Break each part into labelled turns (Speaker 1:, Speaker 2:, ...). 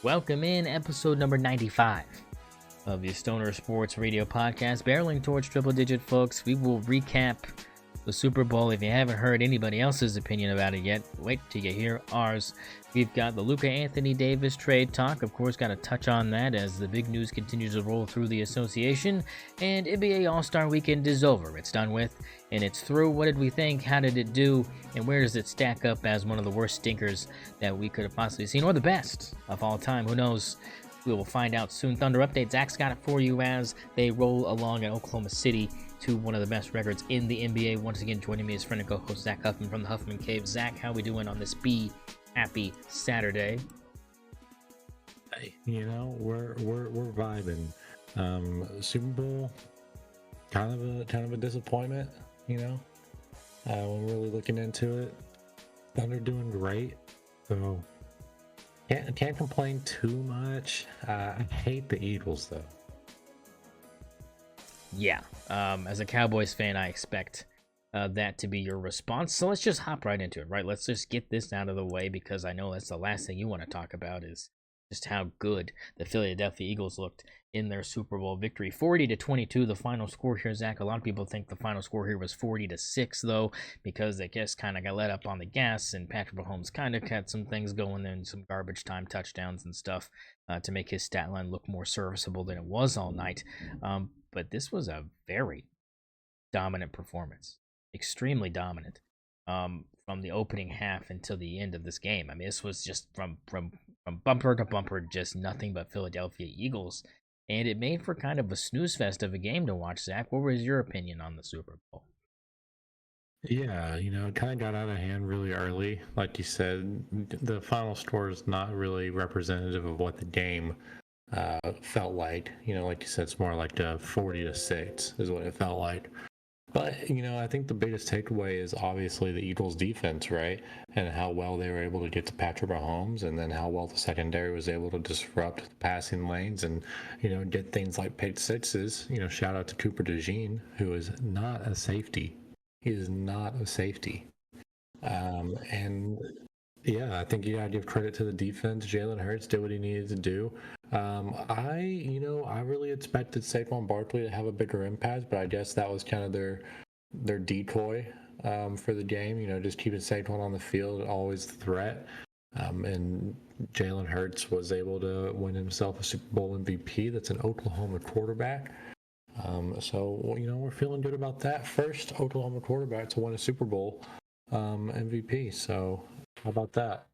Speaker 1: Welcome in episode number 95 of the Stoner Sports Radio Podcast, barreling towards triple digit, folks. We will recap the Super Bowl. If you haven't heard anybody else's opinion about it yet, wait till you hear ours. We've got the Luka Anthony Davis trade talk. Of course, got to touch on that as the big news continues to roll through the association. And NBA All-Star Weekend is over. It's done with, and it's through. What did we think? How did it do? And where does it stack up as one of the worst stinkers that we could have possibly seen, or the best of all time? Who knows? We will find out soon. Thunder update. Zach's got it for you as they roll along at Oklahoma City to one of the best records in the NBA. Once again, joining me is friend and co-host Zach Huffman from the Huffman Cave. Zach, how we doing on this happy Saturday?
Speaker 2: Hey, we're vibing. Super Bowl, kind of a disappointment. When really looking into it, Thunder doing great, so can't complain too much. I hate the Eagles though.
Speaker 1: Yeah, as a Cowboys fan, I expect that to be your response. So let's just hop right into it, right? Let's just get this out of the way, because I know that's the last thing you want to talk about is just how good the Philadelphia Eagles looked in their Super Bowl victory. 40-22, the final score here, Zach. A lot of people think the final score here was 40-6, though, because they just kind of got let up on the gas, and Patrick Mahomes kind of had some things going there and some garbage time touchdowns and stuff to make his stat line look more serviceable than it was all night. But this was a very dominant performance, extremely dominant, from the opening half until the end of this game. I mean, this was just from bumper to bumper, just nothing but Philadelphia Eagles. And it made for kind of a snooze fest of a game to watch, Zach. What was your opinion on the Super Bowl?
Speaker 2: Yeah, it kind of got out of hand really early. Like you said, the final score is not really representative of what the game felt like. Like you said, it's more like 40-6 is what it felt like. But, I think the biggest takeaway is obviously the Eagles' defense, right? And how well they were able to get to Patrick Mahomes, and then how well the secondary was able to disrupt the passing lanes and, get things like pick sixes. Shout out to Cooper DeJean, who is not a safety. He is not a safety. And yeah, I think you gotta give credit to the defense. Jalen Hurts did what he needed to do. I really expected Saquon Barkley to have a bigger impact, but I guess that was kind of their decoy for the game. Just keeping Saquon on the field, always the threat. And Jalen Hurts was able to win himself a Super Bowl MVP. That's an Oklahoma quarterback. So we're feeling good about that. First Oklahoma quarterback to win a Super Bowl MVP. So how about that?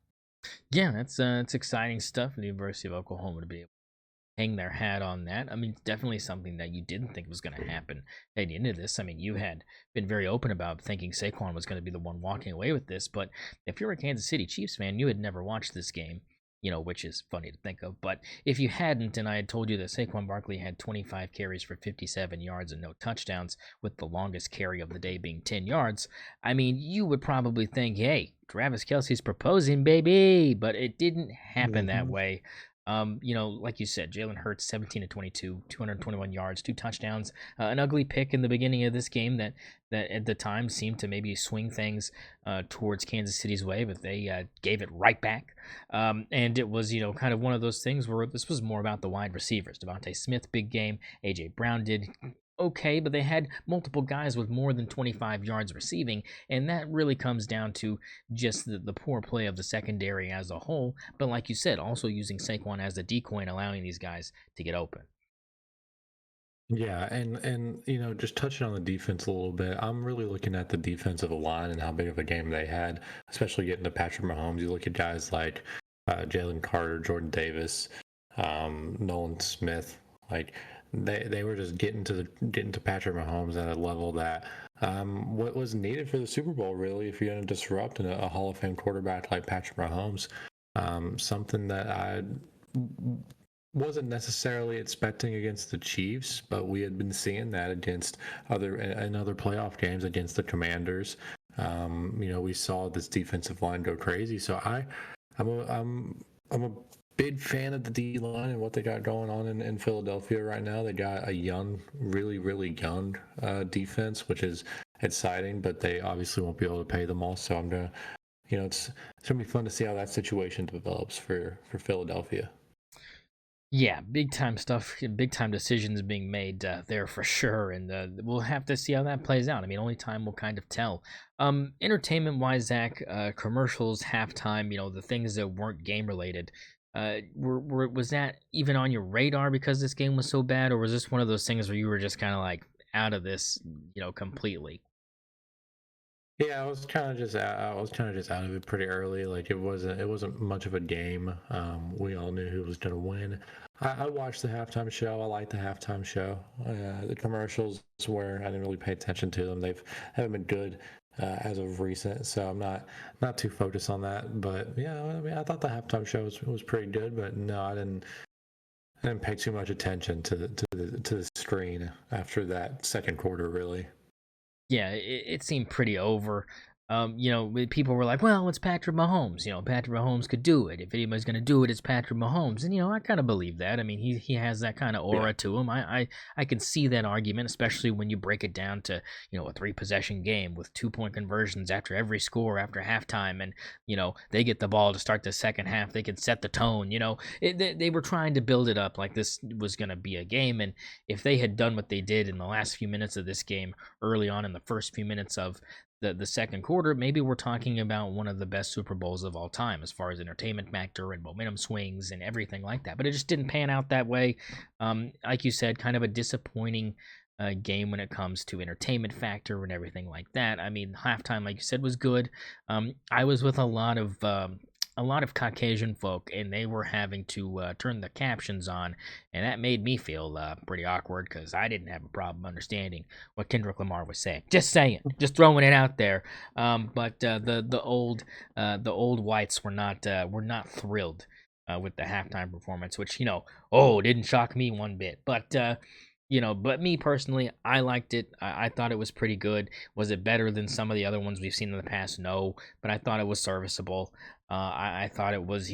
Speaker 1: Yeah, it's exciting stuff for the University of Oklahoma to be able to hang their hat on that. I mean, it's definitely something that you didn't think was going to happen at the end of this. I mean, you had been very open about thinking Saquon was going to be the one walking away with this, but if you're a Kansas City Chiefs fan, you had never watched this game, which is funny to think of. But if you hadn't, and I had told you that Saquon Barkley had 25 carries for 57 yards and no touchdowns, with the longest carry of the day being 10 yards, I mean, you would probably think, hey, Travis Kelce's proposing, baby, but it didn't happen that way. Like you said, Jalen Hurts, 17-22, 221 yards, 2 touchdowns, an ugly pick in the beginning of this game that at the time seemed to maybe swing things towards Kansas City's way, but they gave it right back. And it was, kind of one of those things where this was more about the wide receivers. Devontae Smith, big game. A.J. Brown did okay, but they had multiple guys with more than 25 yards receiving, and that really comes down to just the poor play of the secondary as a whole, but like you said, also using Saquon as a decoy and allowing these guys to get open.
Speaker 2: Yeah, and just touching on the defense a little bit, I'm really looking at the defensive line and how big of a game they had, especially getting to Patrick Mahomes. You look at guys like Jalen Carter, Jordan Davis, Nolan Smith, like they were just getting to Patrick Mahomes at a level that what was needed for the Super Bowl, really, if you're going to disrupt a Hall of Fame quarterback like Patrick Mahomes. Something that I wasn't necessarily expecting against the Chiefs, but we had been seeing that against other playoff games against the Commanders. We saw this defensive line go crazy. So I'm a big fan of the D line and what they got going on in Philadelphia right now. They got a young, really, really young defense, which is exciting, but they obviously won't be able to pay them all. So it's gonna be fun to see how that situation develops for Philadelphia.
Speaker 1: Yeah, big time stuff, big time decisions being made there for sure, and we'll have to see how that plays out. I mean, only time will kind of tell. Entertainment wise, Zach, commercials, halftime, the things that weren't game related. Was that even on your radar because this game was so bad, or was this one of those things where you were just kind of like out of this, completely?
Speaker 2: Yeah, I was kind of just out of it pretty early. Like it wasn't much of a game. We all knew who was gonna win. I watched the halftime show. I liked the halftime show. The commercials where I didn't really pay attention to them. Haven't been good as of recent, so I'm not too focused on that. But yeah, I mean, I thought the halftime show was pretty good, but no, I didn't pay too much attention to the screen after that second quarter, really.
Speaker 1: Yeah, it seemed pretty over. People were like, "Well, it's Patrick Mahomes. Patrick Mahomes could do it. If anybody's gonna do it, it's Patrick Mahomes." And I kind of believe that. I mean, he has that kind of
Speaker 2: Yeah.
Speaker 1: aura to him. I can see that argument, especially when you break it down to a 3 possession game with 2 point conversions after every score after halftime, and they get the ball to start the second half. They can set the tone. They were trying to build it up like this was gonna be a game, and if they had done what they did in the last few minutes of this game early on in the first few minutes of the second quarter, maybe we're talking about one of the best Super Bowls of all time as far as entertainment factor and momentum swings and everything like that. But it just didn't pan out that way. Like you said, kind of a disappointing game when it comes to entertainment factor and everything like that. I mean, halftime, like you said, was good. I was with a lot of Caucasian folk, and they were having to turn the captions on, and that made me feel pretty awkward because I didn't have a problem understanding what Kendrick Lamar was saying. Just saying, just throwing it out there. But the old whites were not thrilled with the halftime performance, which didn't shock me one bit. But me personally, I liked it. I thought it was pretty good. Was it better than some of the other ones we've seen in the past? No, but I thought it was serviceable. I thought it was,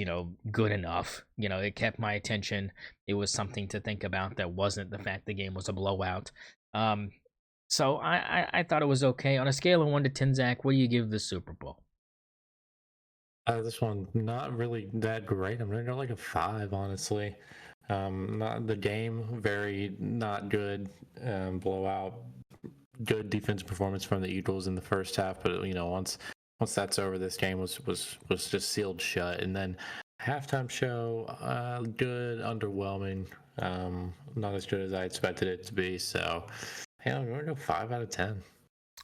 Speaker 1: good enough. It kept my attention. It was something to think about that wasn't the fact the game was a blowout. So I thought it was okay. On a scale of 1 to 10, Zach, what do you give the Super Bowl?
Speaker 2: This one not really that great. I'm gonna go like a 5, honestly. Not the game, very not good. Blowout. Good defense performance from the Eagles in the first half, but once that's over, this game was just sealed shut. And then halftime show, good, underwhelming. Not as good as I expected it to be. So, yeah, I'm gonna go 5 out of 10.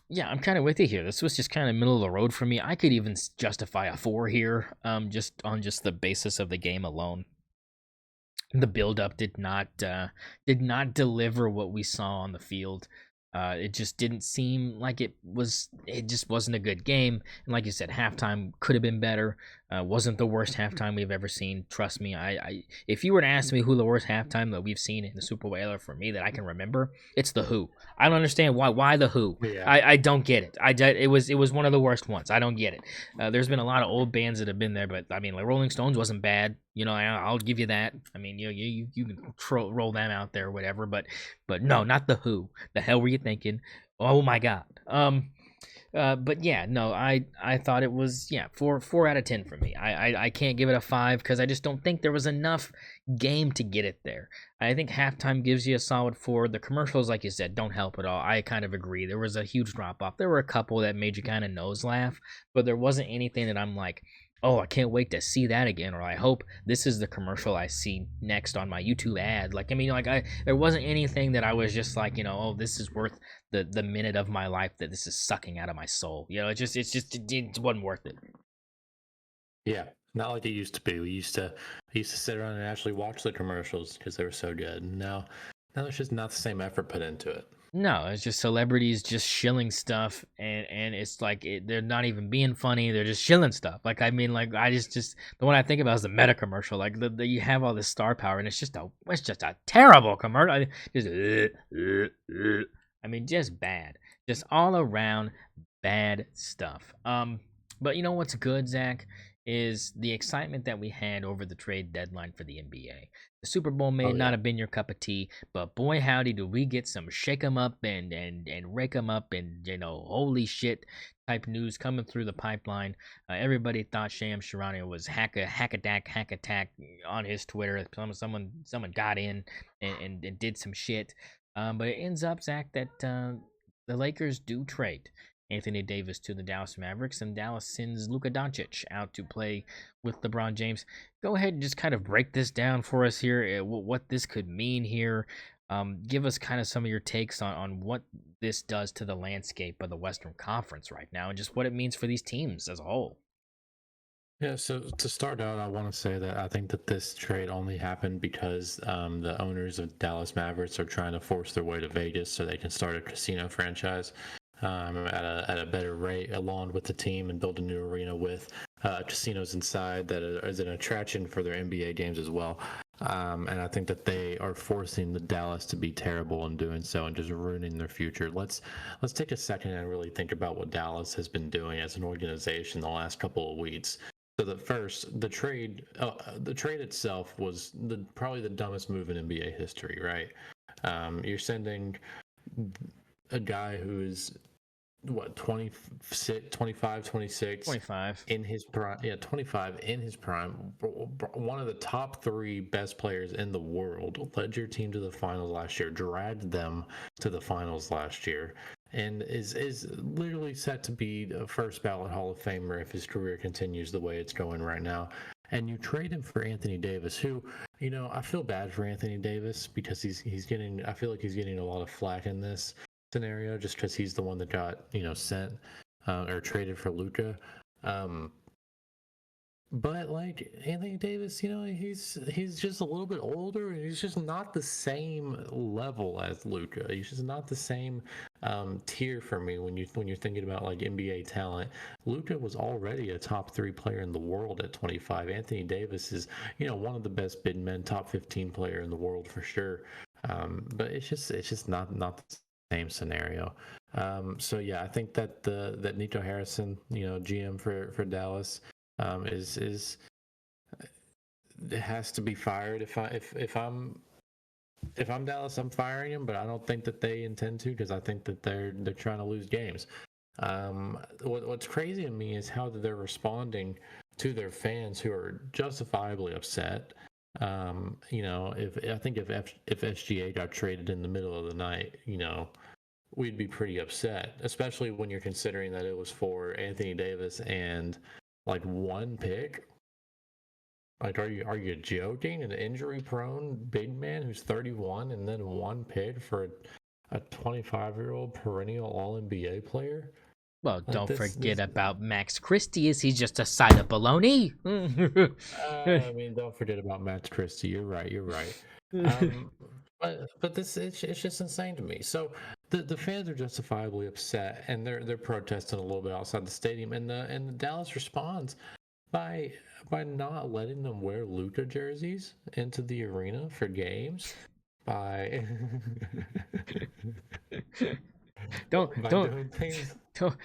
Speaker 1: Yeah, I'm kind of with you here. This was just kind of middle of the road for me. I could even justify a 4 here, just on just the basis of the game alone. The buildup did not deliver what we saw on the field. It just didn't seem like it was. It just wasn't a good game. And like you said, halftime could have been better. Wasn't the worst halftime we've ever seen. Trust me. If you were to ask me who the worst halftime that we've seen in the Super Bowl for me that I can remember, it's the Who. I don't understand why. Why the Who?
Speaker 2: Yeah.
Speaker 1: I don't get it. It was one of the worst ones. I don't get it. There's been a lot of old bands that have been there, but I mean, like Rolling Stones wasn't bad. I'll give you that. I mean, you can roll them out there or whatever, but no, not the Who. The hell were you thinking? Oh my God. But yeah, no, I thought it was 4 out of 10 for me. I can't give it a 5 because I just don't think there was enough game to get it there. I think halftime gives you a solid 4. The commercials, like you said, don't help at all. I kind of agree. There was a huge drop off. There were a couple that made you kind of nose laugh, but there wasn't anything that I'm like, oh, I can't wait to see that again, or I hope this is the commercial I see next on my YouTube ad. There wasn't anything that I was just like, oh, this is worth the minute of my life that this is sucking out of my soul. It wasn't worth it.
Speaker 2: Yeah, not like it used to be. We used to sit around and actually watch the commercials because they were so good. Now there's just not the same effort put into it.
Speaker 1: No, it's just celebrities just shilling stuff, and it's like they're not even being funny. They're just shilling stuff. Like I mean, like I just the one I think about is the Meta commercial. Like you have all this star power, and it's just a terrible commercial. Just, I mean, just bad, just all around Bad stuff. But you know what's good, Zach, is the excitement that we had over the trade deadline for the NBA. The Super Bowl may
Speaker 2: Oh
Speaker 1: not
Speaker 2: yeah.
Speaker 1: have been your cup of tea, but boy howdy do we get some shake 'em up and rake 'em up and holy shit type news coming through the pipeline. Everybody thought Sham Sharania was hack attack on his Twitter. Someone got in and did some shit. But it ends up, Zach, that the Lakers do trade Anthony Davis to the Dallas Mavericks, and Dallas sends Luka Doncic out to play with LeBron James. Go ahead and just kind of break this down for us here, what this could mean here. Give us kind of some of your takes on what this does to the landscape of the Western Conference right now, and just what it means for these teams as a whole.
Speaker 2: Yeah, so to start out, I want to say that I think that this trade only happened because the owners of Dallas Mavericks are trying to force their way to Vegas so they can start a casino franchise at a better rate, along with the team, and build a new arena with casinos inside that is an attraction for their NBA games as well. And I think that they are forcing the Dallas to be terrible in doing so and just ruining their future. Let's take a second and really think about what Dallas has been doing as an organization the last couple of weeks. So the trade itself was probably the dumbest move in NBA history, right? You're sending a guy who is what 26, 25, 26
Speaker 1: 25
Speaker 2: in his prime. Yeah, 25 in his prime. One of the top 3 best players in the world. Led your team to the finals last year. Dragged them to the finals last year. And is literally set to be a first ballot Hall of Famer if his career continues the way it's going right now. And you trade him for Anthony Davis, who, I feel bad for Anthony Davis because he's getting, I feel like he's getting a lot of flack in this scenario just because he's the one that got, sent or traded for Luka. But like Anthony Davis, he's just a little bit older, and he's just not the same level as Luka. He's just not the same tier for me when you're thinking about like NBA talent. Luka was already a top 3 player in the world at 25. Anthony Davis is one of the best big men, top 15 player in the world for sure. But it's just not the same scenario. So yeah, I think that that Nico Harrison, GM for Dallas. Is it has to be fired. If I'm Dallas, I'm firing him, but I don't think that they intend to because I think that they're trying to lose games. What's crazy to me is how they're responding to their fans who are justifiably upset. If SGA got traded in the middle of the night, we'd be pretty upset, especially when you're considering that it was for Anthony Davis and like 1 pick. Like, are you joking? An injury-prone big man who's 31 and then 1 pick for a 25-year-old perennial All-NBA player?
Speaker 1: Well,
Speaker 2: Like
Speaker 1: don't
Speaker 2: this.
Speaker 1: forget about Max Christie. Is he just a side of baloney?
Speaker 2: I mean, don't forget about Max Christie. You're right. Um, but this it's just insane to me. So the fans are justifiably upset, and they're protesting a little bit outside the stadium, and the Dallas responds by not letting them wear Luka jerseys into the arena for games. By
Speaker 1: don't
Speaker 2: doing things.
Speaker 1: don't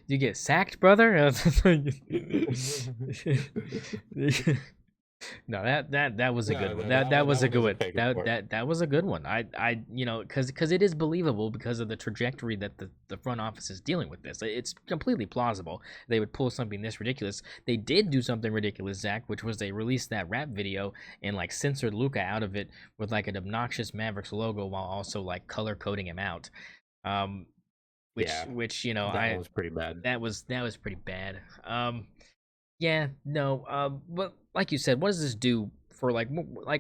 Speaker 1: you get sacked, brother? No, that was a good one. That was a good one. That was a good one. I because it is believable because of the trajectory that the front office is dealing with this. It's completely plausible they would pull something this ridiculous. They did do something ridiculous, Zach, which was they released that rap video and like censored Luka out of it with like an obnoxious Mavericks logo while also like color coding him out. Which
Speaker 2: that was pretty bad.
Speaker 1: That was pretty bad. Yeah, no. But like you said, what does this do for like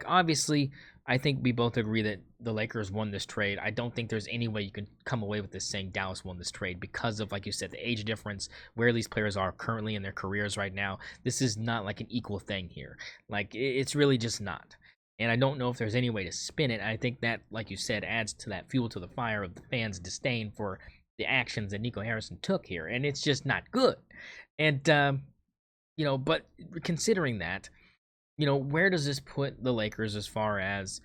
Speaker 1: obviously, I think we both agree that the Lakers won this trade. I don't think there's any way you can come away with this saying Dallas won this trade because of, like you said, the age difference, where these players are currently in their careers right now. This is not like an equal thing here. Like it's really just not. And I don't know if there's any way to spin it. I think that, like you said, adds to that fuel to the fire of the fans' disdain for the actions that Nico Harrison took here, and it's just not good. And but considering that, where does this put the Lakers as far as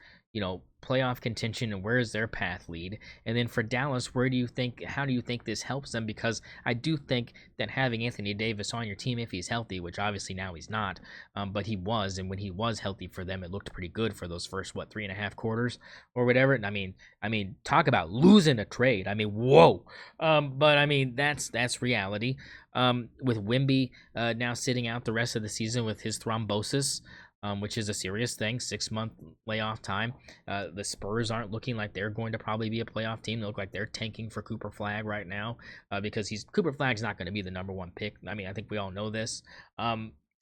Speaker 1: playoff contention and where does their path lead? And then for Dallas, how do you think this helps them? Because I do think that having Anthony Davis on your team, if he's healthy, which obviously now he's not, but he was, and when he was healthy for them, it looked pretty good for those first 3.5 quarters or whatever. And I mean, talk about losing a trade. I mean, whoa. But I mean, that's reality. With Wemby now sitting out the rest of the season with his thrombosis, which is a serious thing, 6-month layoff time. The Spurs aren't looking like they're going to probably be a playoff team. They look like they're tanking for Cooper Flag right now because Cooper Flag's not going to be the number one pick. I mean, I think we all know this.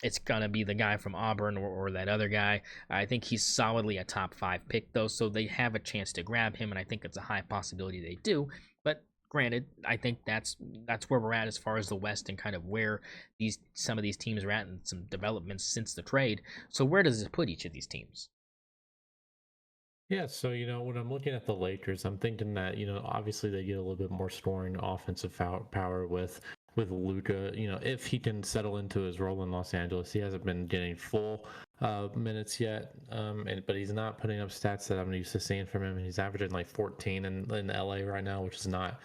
Speaker 1: It's going to be the guy from Auburn or that other guy. I think he's solidly a top 5 pick, though, so they have a chance to grab him, and I think it's a high possibility they do. But granted, I think that's where we're at as far as the West and kind of where some of these teams are at and some developments since the trade. So where does this put each of these teams?
Speaker 2: Yeah, so when I'm looking at the Lakers, I'm thinking that obviously they get a little bit more scoring offensive power with Luka. If he can settle into his role in Los Angeles, he hasn't been getting full minutes yet, but he's not putting up stats that I'm used to seeing from him. He's averaging like 14 in LA right now, which is not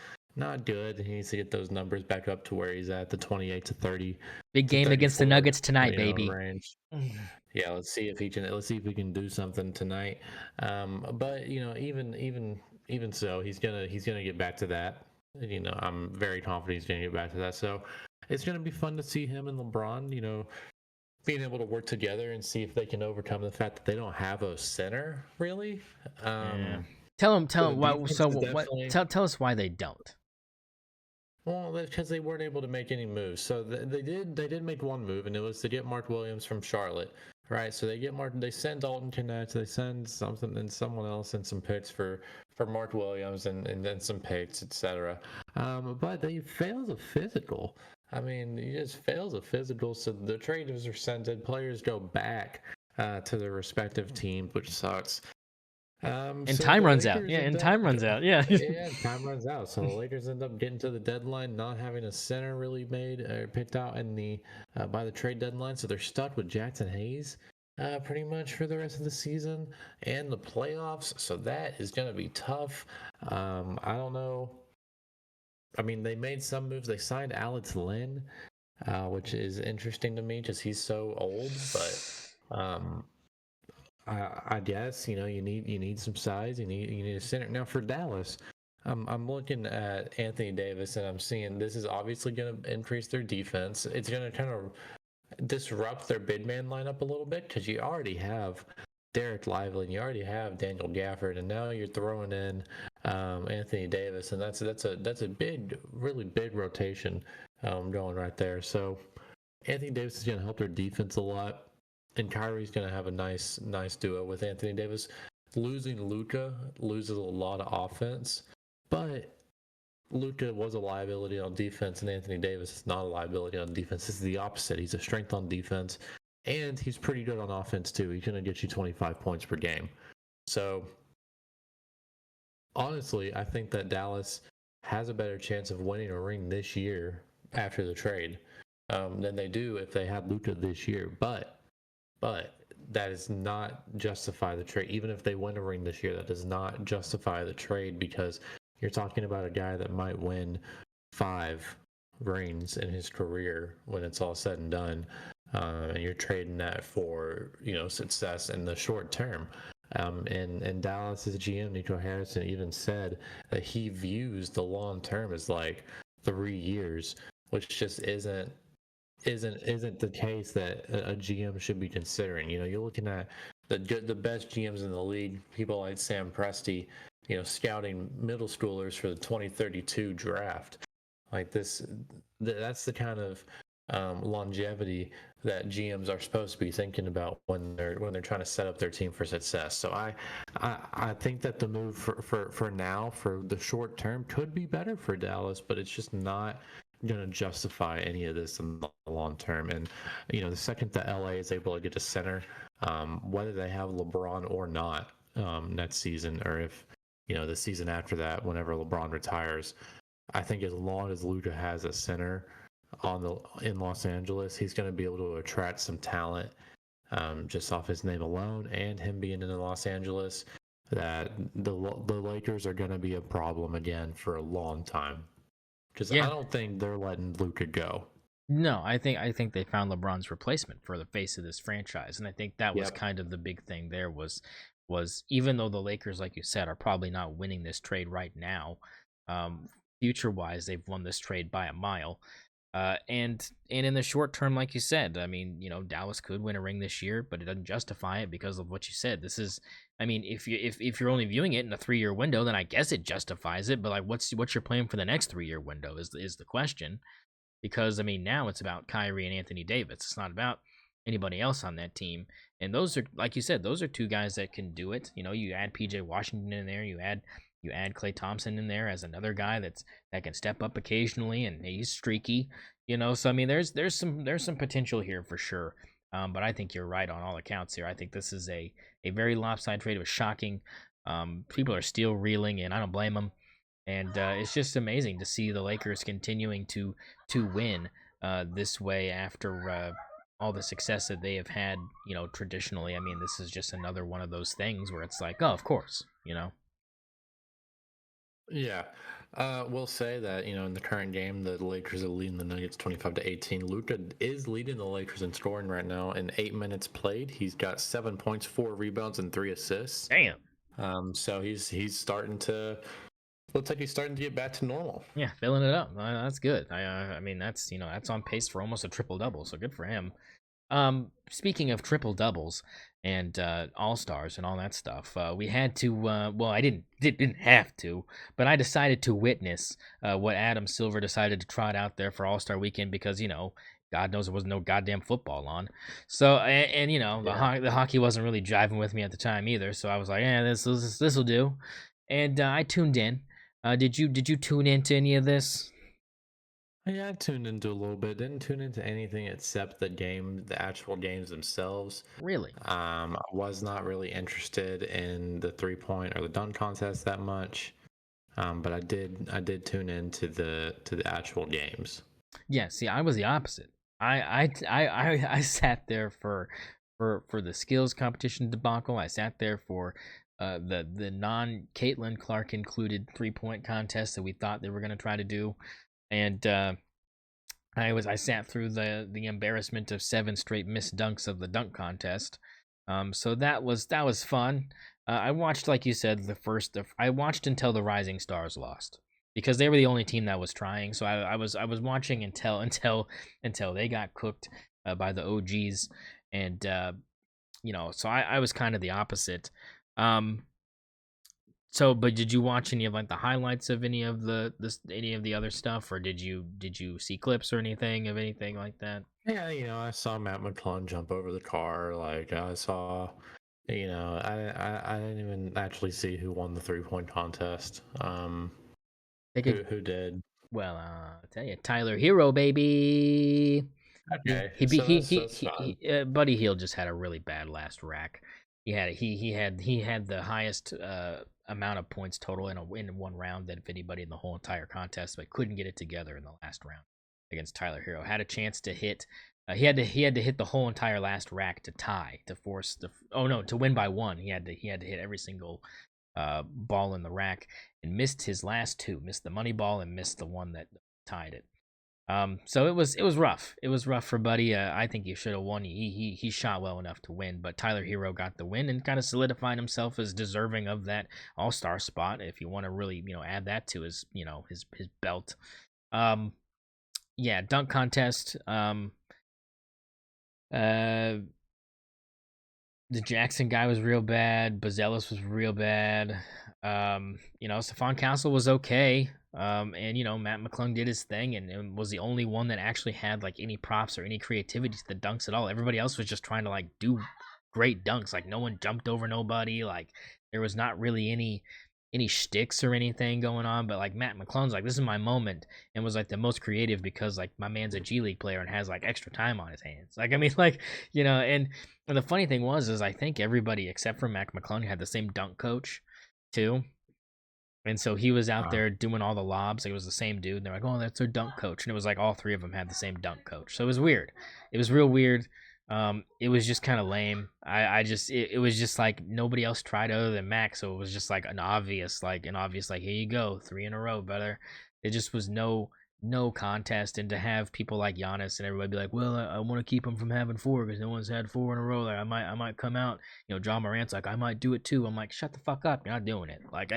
Speaker 2: good. He needs to get those numbers back up to where he's at the 28 to 30.
Speaker 1: Big game against the Nuggets tonight, baby.
Speaker 2: Range. Yeah, let's see if we can do something tonight. But even so, he's gonna get back to that. I'm very confident he's gonna get back to that. So it's gonna be fun to see him and LeBron, being able to work together and see if they can overcome the fact that they don't have a center really.
Speaker 1: Yeah. Tell him why. So what? Tell us why they don't.
Speaker 2: Well, that's because they weren't able to make any moves. So they did make one move, and it was to get Mark Williams from Charlotte, right? So they send Dalton Connect, they send something and someone else and some picks for Mark Williams and then some picks, etc. But they failed a physical. I mean, he just fails a physical. So the trade was rescinded. Players go back to their respective teams, which sucks.
Speaker 1: And time runs out. Yeah, and time runs out. Yeah.
Speaker 2: Yeah, time runs out. So the Lakers end up getting to the deadline, not having a center really made or picked out in the by the trade deadline. So they're stuck with Jackson Hayes pretty much for the rest of the season and the playoffs. So that is going to be tough. I don't know. I mean, they made some moves. They signed Alex Lynn, which is interesting to me because he's so old, but. I guess you need some size. You need a center. Now for Dallas, I'm looking at Anthony Davis and I'm seeing this is obviously going to increase their defense. It's going to kind of disrupt their big man lineup a little bit because you already have Derek Lively and you already have Daniel Gafford, and now you're throwing in Anthony Davis, and that's a big, really big rotation going right there. So Anthony Davis is going to help their defense a lot. And Kyrie's going to have a nice duo with Anthony Davis. Losing Luka loses a lot of offense, but Luka was a liability on defense, and Anthony Davis is not a liability on defense. This is the opposite. He's a strength on defense, and he's pretty good on offense too. He's going to get you 25 points per game. So, honestly, I think that Dallas has a better chance of winning a ring this year after the trade than they do if they had Luka this year. But that does not justify the trade. Even if they win a ring this year, that does not justify the trade because you're talking about a guy that might win 5 rings in his career when it's all said and done. And you're trading that for, success in the short term. And Dallas's GM, Nico Harrison, even said that he views the long term as like 3 years, which just isn't the case that a GM should be considering. You're looking at the best GMs in the league, people like Sam Presti, scouting middle schoolers for the 2032 draft. Like that's the kind of longevity that GMs are supposed to be thinking about when they're trying to set up their team for success. So I think that the move for now, for the short term, could be better for Dallas, but it's just not going to justify any of this in the long term. And the second that LA is able to get a center, whether they have LeBron or not next season, or if the season after that, whenever LeBron retires, I think as long as Luka has a center in Los Angeles, he's going to be able to attract some talent just off his name alone, and him being in Los Angeles. that the Lakers are going to be a problem again for a long time. Because I
Speaker 1: Yeah.
Speaker 2: don't think they're letting Luka go.
Speaker 1: No, I think they found LeBron's replacement for the face of this franchise, and I think that was
Speaker 2: Yep.
Speaker 1: kind of the big thing. There was even though the Lakers, like you said, are probably not winning this trade right now, future wise, they've won this trade by a mile. And in the short term, like you said, I mean, Dallas could win a ring this year, but it doesn't justify it because of what you said. This is, I mean, if you're only viewing it in a 3-year window, then I guess it justifies it. But like, what's your plan for the next 3-year window is the question. Because I mean, now it's about Kyrie and Anthony Davis. It's not about anybody else on that team. And those are, like you said, those are two guys that can do it. You add PJ Washington in there, you add Klay Thompson in there as another guy that can step up occasionally, and he's streaky. So I mean, there's some potential here for sure. But I think you're right on all accounts here. I think this is a very lopsided trade. It was shocking. People are still reeling, and I don't blame them. And it's just amazing to see the Lakers continuing to win this way after all the success that they have had, traditionally. I mean, this is just another one of those things where it's like, oh, of course.
Speaker 2: Yeah. We'll say that, in the current game, the Lakers are leading the Nuggets 25-18. Luka is leading the Lakers in scoring right now. In 8 minutes played, he's got 7 points, 4 rebounds, and 3 assists.
Speaker 1: Damn.
Speaker 2: So he's starting to looks like he's starting to get back to normal.
Speaker 1: Yeah, filling it up. That's good. I mean, that's on pace for almost a triple double. So good for him. Speaking of triple doubles and all stars and all that stuff, we had to. Well, I didn't have to, but I decided to witness what Adam Silver decided to trot out there for All Star Weekend because God knows there was no goddamn football on. So and the hockey wasn't really jiving with me at the time either. So I was like, yeah, this will do, and I tuned in. Did you tune into any of this?
Speaker 2: Yeah, I tuned into a little bit. Didn't tune into anything except the actual games themselves.
Speaker 1: Really?
Speaker 2: I was not really interested in the 3-point or the dunk contest that much. But I did tune into the actual games.
Speaker 1: Yeah. See, I was the opposite. I sat there for the skills competition debacle. I sat there for the non Caitlin Clark included 3-point contest that we thought they were going to try to do, and I sat through the embarrassment of 7 straight missed dunks of the dunk contest. So that was fun. I watched, like you said, I watched until the Rising Stars lost because they were the only team that was trying. So I was watching until they got cooked by the OGs, and so I was kind of the opposite. But did you watch any of like the highlights of any of the other stuff, or did you see clips or anything of anything like that?
Speaker 2: Yeah, I saw Matt McClung jump over the car. Like I saw, I didn't even actually see who won the 3-point contest. Who did?
Speaker 1: Well, I'll tell you, Tyler Hero, baby.
Speaker 2: Okay,
Speaker 1: He
Speaker 2: so that's fine.
Speaker 1: Buddy Hield just had a really bad last rack. He had the highest amount of points total in one round than of anybody in the whole entire contest, but couldn't get it together in the last round against Tyler Hero. Had a chance to hit. He had to hit the whole entire last rack to tie to force to win by 1. He had to hit every single ball in the rack and missed his last 2. Missed the money ball and missed the one that tied it. So it was rough. It was rough for Buddy. I think he should have won. He shot well enough to win, but Tyler Hero got the win and kind of solidified himself as deserving of that All-Star spot. If you want to really add that to his his belt. Yeah, dunk contest. The Jackson guy was real bad. Bazelis was real bad. Stephon Castle was okay. And Matt McClung did his thing and was the only one that actually had like any props or any creativity to the dunks at all. Everybody else was just trying to like do great dunks. Like no one jumped over nobody. Like there was not really any shticks or anything going on. But like Matt McClung's like, this is my moment, and was like the most creative because like my man's a G League player and has like extra time on his hands. Like I mean, like and the funny thing is I think everybody except for Matt McClung had the same dunk coach too. And so he was out there doing all the lobs. Like it was the same dude. And they're like, oh, that's their dunk coach. And it was like all 3 of them had the same dunk coach. So it was weird. It was real weird. It was just kind of lame. It was just like nobody else tried other than Max, so it was just like an obvious like, here you go, 3 in a row, brother. It just was no contest, and to have people like Giannis and everybody be like, well, I want to keep him from having 4 because no one's had 4 in a row. Like I might come out, John Morant's like, I might do it too. I'm like, shut the fuck up, you're not doing it. Like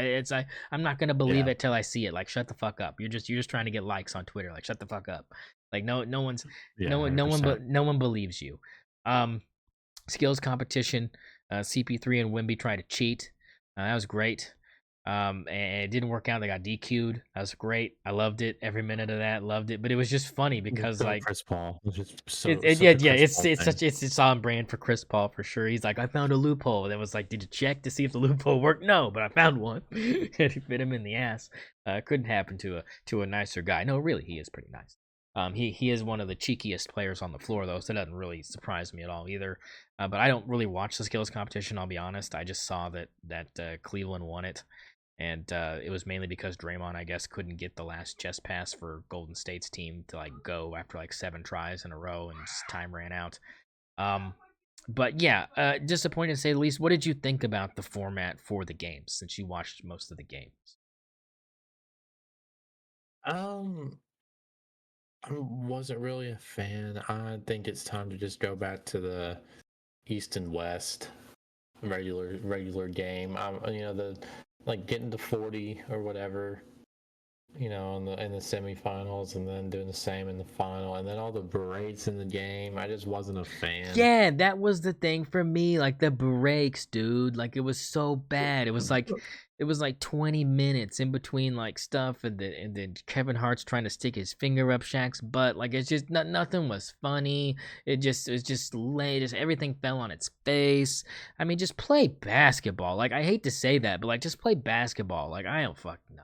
Speaker 1: I'm not gonna believe
Speaker 2: Yeah,
Speaker 1: it till I see it. Like shut the fuck up. You're just trying to get likes on Twitter. Like shut the fuck up. Like no one's
Speaker 2: yeah,
Speaker 1: no one
Speaker 2: hundred
Speaker 1: no one
Speaker 2: percent.
Speaker 1: but no one believes you. Um, Skills competition. CP3 and Wimby tried to cheat. That was great. And it didn't work out. They got DQ'd. That was great. I loved it. Every minute of that, loved it. But it was just funny because
Speaker 2: So
Speaker 1: like
Speaker 2: Chris Paul, it's just
Speaker 1: yeah,
Speaker 2: such a
Speaker 1: yeah,
Speaker 2: Chris
Speaker 1: it's
Speaker 2: Paul
Speaker 1: it's
Speaker 2: thing.
Speaker 1: such it's on brand for Chris Paul for sure. He's like, I found a loophole. And it was like, did you check to see if the loophole worked? No, but I found one. And he bit him in the ass. Couldn't happen to a nicer guy. No, really, he is pretty nice. He is one of the cheekiest players on the floor though, so that doesn't really surprise me at all either. But I don't really watch the skills competition. I'll be honest. I just saw that Cleveland won it, and it was mainly because Draymond, I guess, couldn't get the last chest pass for Golden State's team to like go after like 7 tries in a row, and just time ran out. Um, but yeah, disappointed to say the least. What did you think about the format for the games since you watched most of the games?
Speaker 2: Um, I wasn't really a fan. I think it's time to just go back to the East and West regular game. The like getting to 40 or whatever, in the semifinals, and then doing the same in the final, and then all the breaks in the game. I just wasn't a fan.
Speaker 1: Yeah, that was the thing for me. Like the breaks, dude. Like it was so bad. It was like 20 minutes in between like stuff, and then Kevin Hart's trying to stick his finger up Shaq's butt. Like it's just nothing was funny. It was just late. Just everything fell on its face. I mean, just play basketball. Like I hate to say that, but like just play basketball. Like I don't fucking know.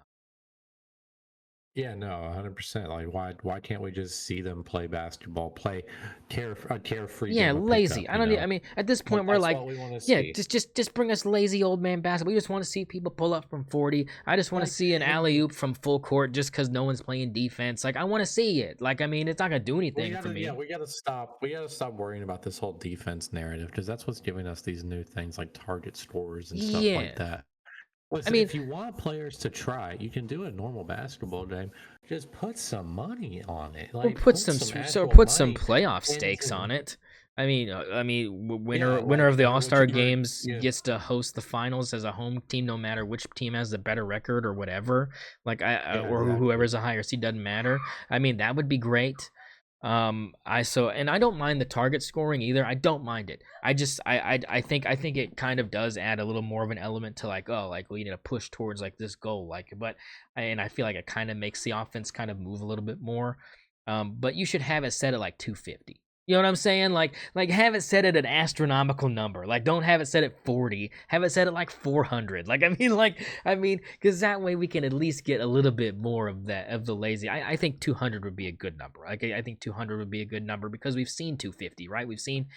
Speaker 2: Yeah, no, 100%. Like, why can't we just see them play basketball, play a carefree
Speaker 1: Yeah,
Speaker 2: game of
Speaker 1: lazy.
Speaker 2: pickup?
Speaker 1: I don't. I mean, at this
Speaker 2: Like
Speaker 1: point, we're
Speaker 2: that's
Speaker 1: like,
Speaker 2: what we want to
Speaker 1: yeah,
Speaker 2: see.
Speaker 1: just bring us lazy old man basketball. We just want to see people pull up from 40. I just want to
Speaker 2: Like,
Speaker 1: see an alley
Speaker 2: hey,
Speaker 1: oop from full court just because no one's playing defense. Like, I want to see it. Like, I mean, it's not gonna do anything for
Speaker 2: yeah,
Speaker 1: me.
Speaker 2: we gotta stop worrying about this whole defense narrative, because that's what's giving us these new things like target scores and stuff like
Speaker 1: Yeah,
Speaker 2: that.
Speaker 1: I
Speaker 2: Listen,
Speaker 1: mean,
Speaker 2: if you want players to try, you can do a normal basketball game. Just put some money on it.
Speaker 1: or
Speaker 2: Like,
Speaker 1: put
Speaker 2: put
Speaker 1: some
Speaker 2: some
Speaker 1: so
Speaker 2: actual
Speaker 1: put some
Speaker 2: money
Speaker 1: playoff stakes
Speaker 2: into.
Speaker 1: on it. Winner
Speaker 2: Yeah,
Speaker 1: winner of
Speaker 2: like
Speaker 1: the All Star
Speaker 2: whichever.
Speaker 1: games
Speaker 2: Yeah,
Speaker 1: gets to host the finals as a home team, no matter which team has the better record or whatever. Like
Speaker 2: yeah,
Speaker 1: or
Speaker 2: exactly.
Speaker 1: whoever's a higher seed doesn't matter. I mean, that would be great. And I don't mind the target scoring either. I don't mind it. I think it kind of does add a little more of an element to like, oh, like we need to push towards like this goal, like, and I feel like it kind of makes the offense kind of move a little bit more. But you should have it set at like 250. You know what I'm saying? Like have it set at an astronomical number. Like don't have it set at 40. Have it set at like 400. Because that way we can at least get a little bit more of that of the lazy. I think 200 would be a good number. Like I think 200 would be a good number because we've seen 250, right? We've seen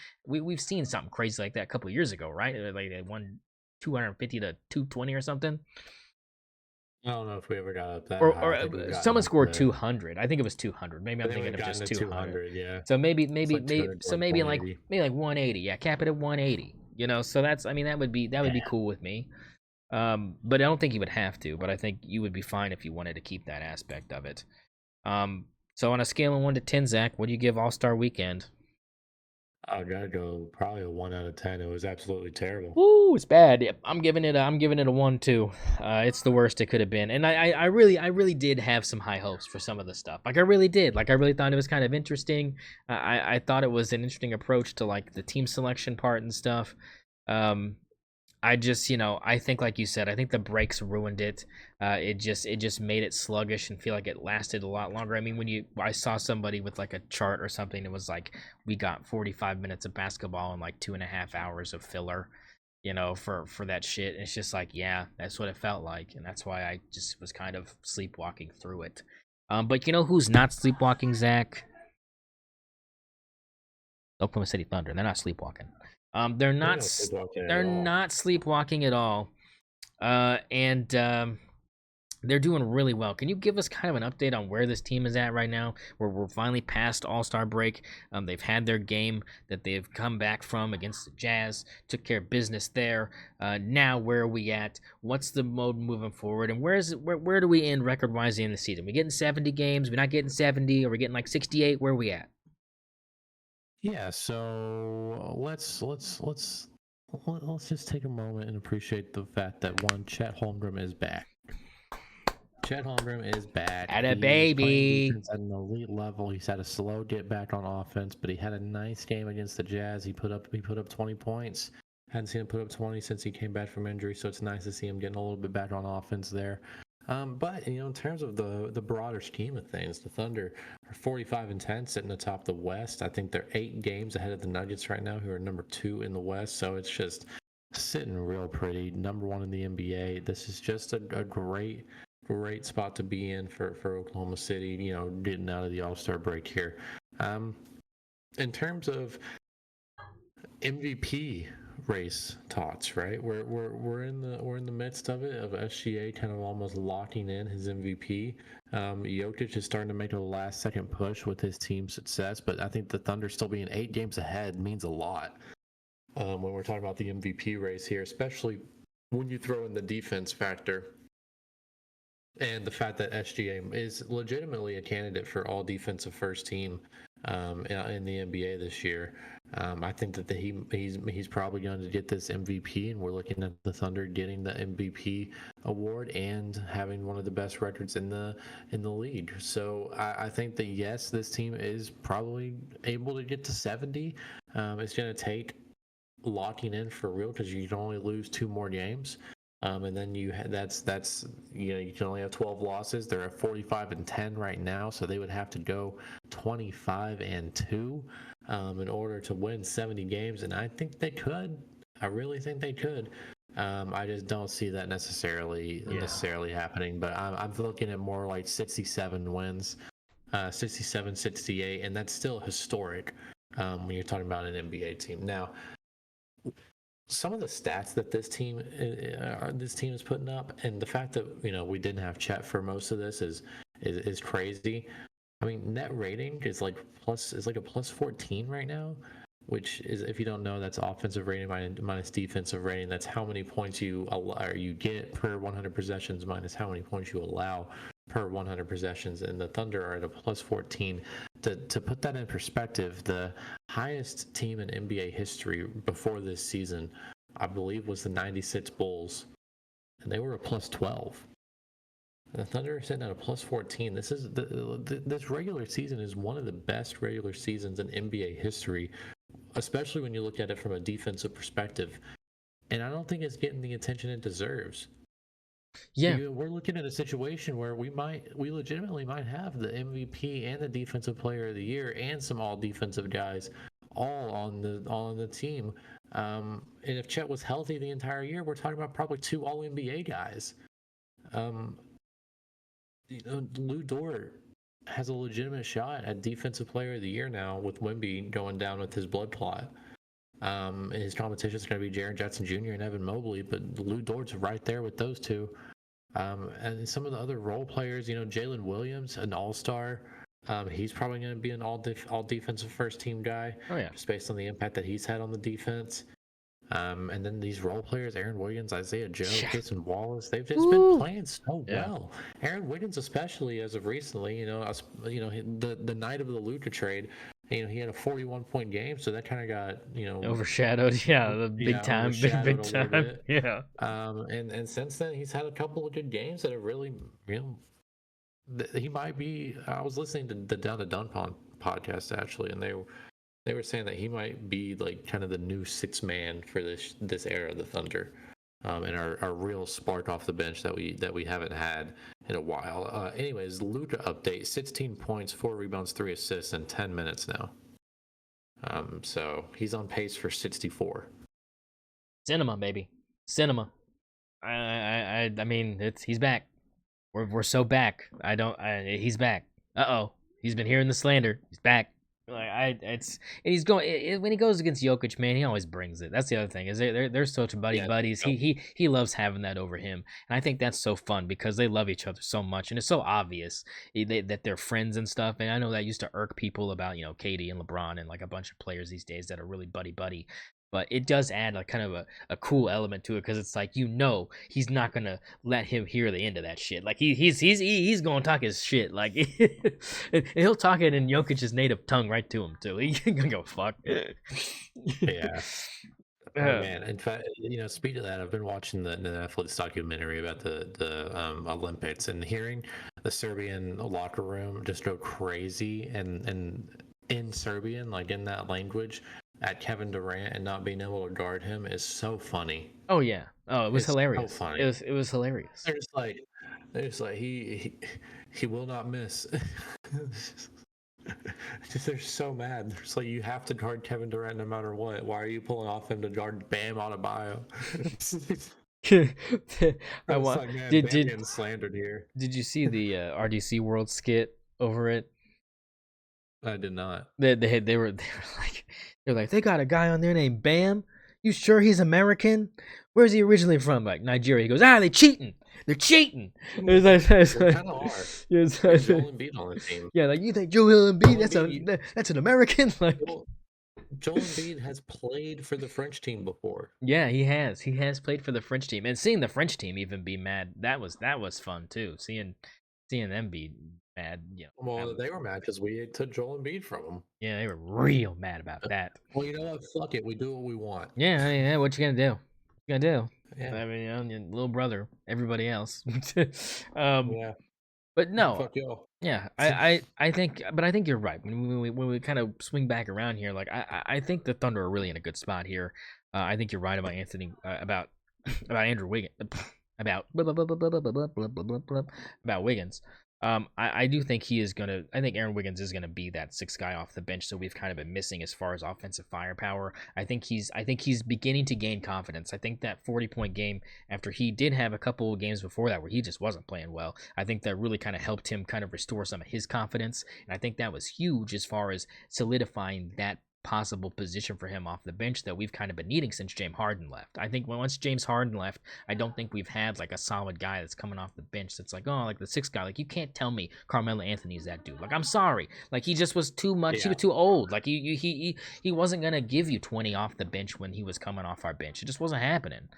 Speaker 1: something crazy like that a couple of years ago, right? Like they won 250 to 220 or something.
Speaker 2: I don't know if we ever got up that
Speaker 1: Or
Speaker 2: high. I think we've gotten
Speaker 1: someone
Speaker 2: up
Speaker 1: scored
Speaker 2: to.
Speaker 1: 200. I think it was 200. Maybe
Speaker 2: I
Speaker 1: I'm
Speaker 2: think
Speaker 1: thinking
Speaker 2: we've
Speaker 1: of
Speaker 2: gotten
Speaker 1: just
Speaker 2: to
Speaker 1: 200.
Speaker 2: 200. Yeah,
Speaker 1: So
Speaker 2: it's like 200 to like
Speaker 1: maybe like
Speaker 2: 180.
Speaker 1: 180. Yeah, cap it at 180. So that's, I mean, that would be
Speaker 2: Yeah.
Speaker 1: cool with me. But I don't think you would have to. But I think you would be fine if you wanted to keep that aspect of it. So on a scale of 1 to 10, Zach, what do you give All Star Weekend?
Speaker 2: I gotta go probably a 1 out of 10. It was absolutely terrible.
Speaker 1: Woo, it's bad. Yep, I'm giving it a 1 too. It's the worst it could have been, and I really did have some high hopes for some of the stuff. Like I really did. Like I really thought it was kind of interesting. I thought it was an interesting approach to like the team selection part and stuff. Um, I just, I think like you said, I think the breaks ruined it. It just made it sluggish and feel like it lasted a lot longer. I mean, I saw somebody with like a chart or something. It was like we got 45 minutes of basketball and like 2.5 hours of filler, for that shit. And it's just like, yeah, that's what it felt like, and that's why I just was kind of sleepwalking through it. But you know who's not sleepwalking, Zach? Oklahoma City Thunder. They're not sleepwalking. They're
Speaker 2: They're
Speaker 1: not.
Speaker 2: not sleepwalking at
Speaker 1: They're
Speaker 2: all.
Speaker 1: not sleepwalking at all. And They're doing really well. Can you give us kind of an update on where this team is at right now? Where we're finally past All-Star break. They've had their game that they've come back from against the Jazz, took care of business there. Now where are we at? What's the mode moving forward? And where do we end record-wise in the season? We getting 70 games? We not getting 70? Are we getting like 68? Where are we at?
Speaker 2: Yeah, so let's just take a moment and appreciate the fact that Chet Holmgren is back. Chet Holmgren is back.
Speaker 1: At a
Speaker 2: He's playing
Speaker 1: baby.
Speaker 2: defense at an elite level. He's had a slow get back on offense, but he had a nice game against the Jazz. He put up 20 points. Hadn't seen him put up 20 since he came back from injury, so it's nice to see him getting a little bit back on offense there. But in terms of the broader scheme of things, the Thunder are 45-10, sitting atop the West. I think they're 8 games ahead of the Nuggets right now, who are number 2 in the West. So it's just sitting real pretty. Number 1 in the NBA. This is just a great spot to be in for Oklahoma City. Getting out of the All-Star break here. In terms of MVP race tots, right? We're in the midst of it, of SGA kind of almost locking in his MVP. Jokic is starting to make a last second push with his team's success, but I think the Thunder still being 8 games ahead means a lot when we're talking about the MVP race here, especially when you throw in the defense factor and the fact that SGA is legitimately a candidate for all defensive first team in the NBA this year. I think that he's probably going to get this MVP, and we're looking at the Thunder getting the MVP award and having one of the best records in the league. So I think that yes, this team is probably able to get to 70. It's going to take locking in for real, because you can only lose 2 more games. And then you can only have 12 losses. They're at 45-10 right now, so they would have to go 25-2 in order to win 70 games, and I think they could. I really think they could. I just don't see that necessarily happening. But I'm looking at more like 67 wins, 67, 68, and that's still historic when you're talking about an NBA team. Now, some of the stats that this team is putting up, and the fact that we didn't have Chet for most of this is crazy. I mean, net rating is like a plus 14 right now, which is, if you don't know, that's offensive rating minus defensive rating. That's how many points you get per 100 possessions minus how many points you allow per 100 possessions. And the Thunder are at a plus 14. To put that in perspective, the highest team in NBA history before this season, I believe, was the 96 Bulls, and they were a plus 12. The Thunder are sitting at a plus 14. This regular season is one of the best regular seasons in NBA history, especially when you look at it from a defensive perspective. And I don't think it's getting the attention it deserves.
Speaker 1: Yeah,
Speaker 2: We're looking at a situation where we legitimately might have the MVP and the Defensive Player of the Year and some all defensive guys all on the team. And if Chet was healthy the entire year, we're talking about probably 2 All NBA guys. Lou Dort has a legitimate shot at Defensive Player of the Year now, with Wemby going down with his blood clot. And his competition is going to be Jaren Jackson Jr. and Evan Mobley, but Lou Dort's right there with those two. And some of the other role players, Jalen Williams, an all-star, he's probably going to be an all defensive first team guy.
Speaker 1: Oh yeah,
Speaker 2: just based on the impact that he's had on the defense. And then these role players, Aaron Wiggins, Isaiah Joe, Kristen Wallace, they've just been playing so well. Aaron Wiggins, especially as of recently, the night of the Luka trade, he had a 41-point game, so that kind of got
Speaker 1: overshadowed. Yeah, the big time, big time.
Speaker 2: Bit.
Speaker 1: Yeah.
Speaker 2: And since then he's had a couple of good games that have really, he might be. I was listening to the Down to Dunk podcast actually, and they were saying that he might be like kind of the new 6th man for this era of the Thunder, and our real spark off the bench that we haven't had in a while. Anyways, Luka update: 16 points, 4 rebounds, 3 assists in 10 minutes now. So he's on pace for 64.
Speaker 1: Cinema, baby, cinema. I mean, he's back. We're so back. He's back. He's been hearing the slander. He's back. It's and he's going when he goes against Jokic, man. He always brings it. That's the other thing is they're such
Speaker 2: Yeah.
Speaker 1: buddies. He loves having that over him, and I think that's so fun because they love each other so much, and it's so obvious that they're friends and stuff. And I know that used to irk people about Katie and LeBron and like a bunch of players these days that are really buddy. But it does add like kind of a cool element to it because it's like he's not gonna let him hear the end of that shit. Like he's gonna talk his shit. Like and he'll talk it in Jokic's native tongue right to him too. He ain't gonna go fuck.
Speaker 2: Yeah. Oh man! In fact, speaking of that, I've been watching the Netflix documentary about the Olympics and hearing the Serbian locker room just go crazy and in Serbian, like in that language, at Kevin Durant and not being able to guard him is so funny.
Speaker 1: Oh yeah. Oh, it was
Speaker 2: It's so
Speaker 1: hilarious.
Speaker 2: funny.
Speaker 1: It was hilarious.
Speaker 2: They're just like he will not miss. They're so mad. They're just like, you have to guard Kevin Durant no matter what. Why are you pulling off him to guard Bam Adebayo?
Speaker 1: I
Speaker 2: It's
Speaker 1: want
Speaker 2: like, man,
Speaker 1: did
Speaker 2: Bam
Speaker 1: did
Speaker 2: getting slandered here.
Speaker 1: did you see the RDC World skit over it?
Speaker 2: I did not.
Speaker 1: They were like they got a guy on there named Bam. You sure he's American? Where's he originally from? Like Nigeria. He goes, they cheating. They're cheating.
Speaker 2: They kind of are.
Speaker 1: It's
Speaker 2: Like
Speaker 1: like,
Speaker 2: Joel Embiid on the team.
Speaker 1: yeah, like you think Joel Embiid?
Speaker 2: Embiid-
Speaker 1: That's an American. Like,
Speaker 2: Joel Embiid has played for the French team before.
Speaker 1: yeah, he has. He has played for the French team, and seeing the French team even be mad that was fun too. Seeing them be mad.
Speaker 2: Well, they were mad because we took Joel Embiid from them.
Speaker 1: Yeah, they were real mad about that.
Speaker 2: Well, you know what? Fuck it. We do what we want.
Speaker 1: Yeah. What you gonna do? What you gonna do?
Speaker 2: Yeah.
Speaker 1: I mean, your little brother, everybody else.
Speaker 2: Yeah.
Speaker 1: But no,
Speaker 2: Fuck y'all.
Speaker 1: yeah, I think, but I think you're right. When we kind of swing back around here, like I think the Thunder are really in a good spot here. I think you're right about Anthony about Andrew Wiggins about about Wiggins. I do think he is gonna. I think Aaron Wiggins is gonna be that sixth guy off the bench. So we've kind of been missing as far as offensive firepower. I think he's beginning to gain confidence. I think that 40-point game after he did have a couple of games before that where he just wasn't playing well. I think that really kind of helped him kind of restore some of his confidence, and I think that was huge as far as solidifying that possible position for him off the bench that we've kind of been needing since James Harden left. I think once James Harden left, I don't think we've had like a solid guy that's coming off the bench that's like, like the sixth guy. Like, you can't tell me Carmelo Anthony's that dude. Like, I'm sorry. Like, he just was too much. Yeah. He was too old. Like, he wasn't gonna give you 20 off the bench when he was coming off our bench. It just wasn't happening.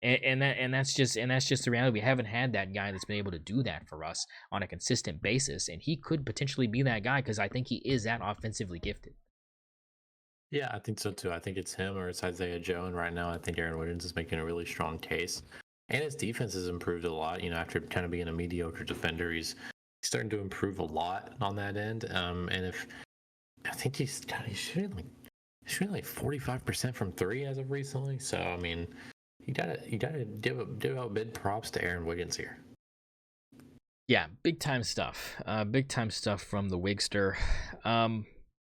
Speaker 1: And that's just the reality. We haven't had that guy that's been able to do that for us on a consistent basis, and he could potentially be that guy because I think he is that offensively gifted.
Speaker 2: Yeah, I think so too. I think it's him or it's Isaiah Joe, and right now I think Aaron Wiggins is making a really strong case. And his defense has improved a lot. After kind of being a mediocre defender, he's starting to improve a lot on that end. And if I think he's shooting like 45% from three as of recently. So I mean, you gotta give out big props to Aaron Wiggins here.
Speaker 1: Yeah, big time stuff. Big time stuff from the Wigster.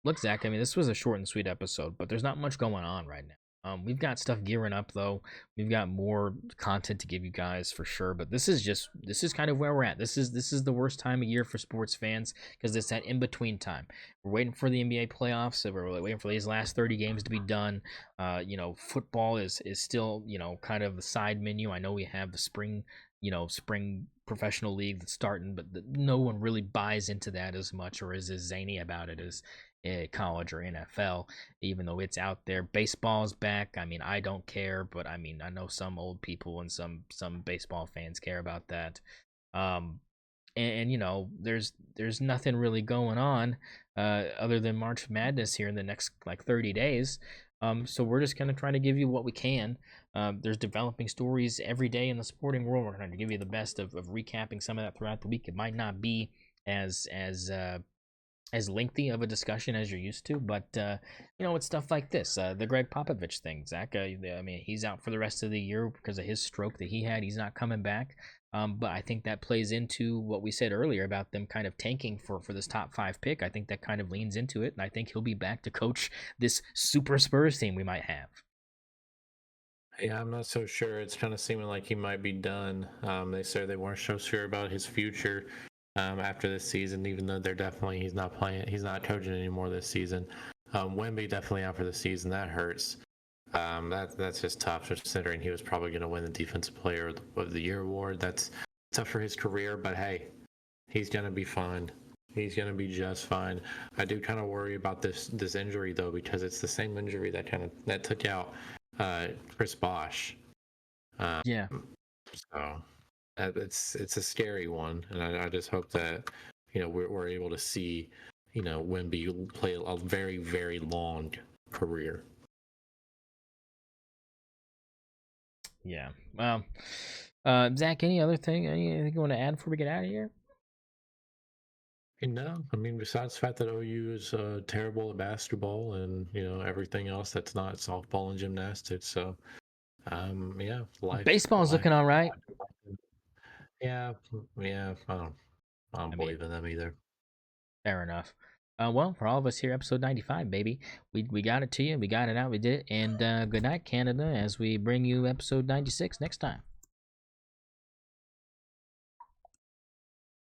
Speaker 1: Look, Zach, I mean, this was a short and sweet episode, but there's not much going on right now. We've got stuff gearing up, though. We've got more content to give you guys for sure, but this is kind of where we're at. This is the worst time of year for sports fans because it's that in-between time. We're waiting for the NBA playoffs, so we're waiting for these last 30 games to be done. Football is still, kind of the side menu. I know we have the spring professional league that's starting, but no one really buys into that as much or is as zany about it as college or NFL, even though it's out there. Baseball's back. I mean, I don't care, but I mean, I know some old people and some baseball fans care about that. There's nothing really going on other than March Madness here in the next like 30 days. So we're just gonna try to give you what we can. There's developing stories every day in the sporting world. We're trying to give you the best of recapping some of that throughout the week. It might not be as lengthy of a discussion as you're used to, but it's stuff like this. The Greg Popovich thing, Zach. I mean, he's out for the rest of the year because of his stroke that he had. He's not coming back. But I think that plays into what we said earlier about them kind of tanking for this top 5 pick. I think that kind of leans into it, and I think he'll be back to coach this super Spurs team we might have.
Speaker 2: Yeah, I'm not so sure. It's kind of seeming like he might be done. They said they weren't so sure about his future. after this season, even though he's not playing, he's not coaching anymore this season. Wemby definitely out for the season. That hurts. That's just tough, considering he was probably going to win the Defensive Player of the Year award. That's tough for his career, but hey, he's going to be fine. He's going to be just fine. I do kind of worry about this injury though, because it's the same injury that took out Chris Bosh.
Speaker 1: Yeah.
Speaker 2: So it's a scary one, and I just hope that we're able to see Wemby play a very, very long career.
Speaker 1: Yeah. Well, Zach, anything you want to add before we get out of here?
Speaker 2: No, I mean, besides the fact that OU is terrible at basketball and everything else that's not softball and gymnastics. So, yeah,
Speaker 1: Baseball's looking all right.
Speaker 2: Yeah, I don't believe in them either.
Speaker 1: Fair enough. Well, for all of us here, episode 95, baby, we got it to you, we got it out, we did it, and good night, Canada, as we bring you episode 96 next time.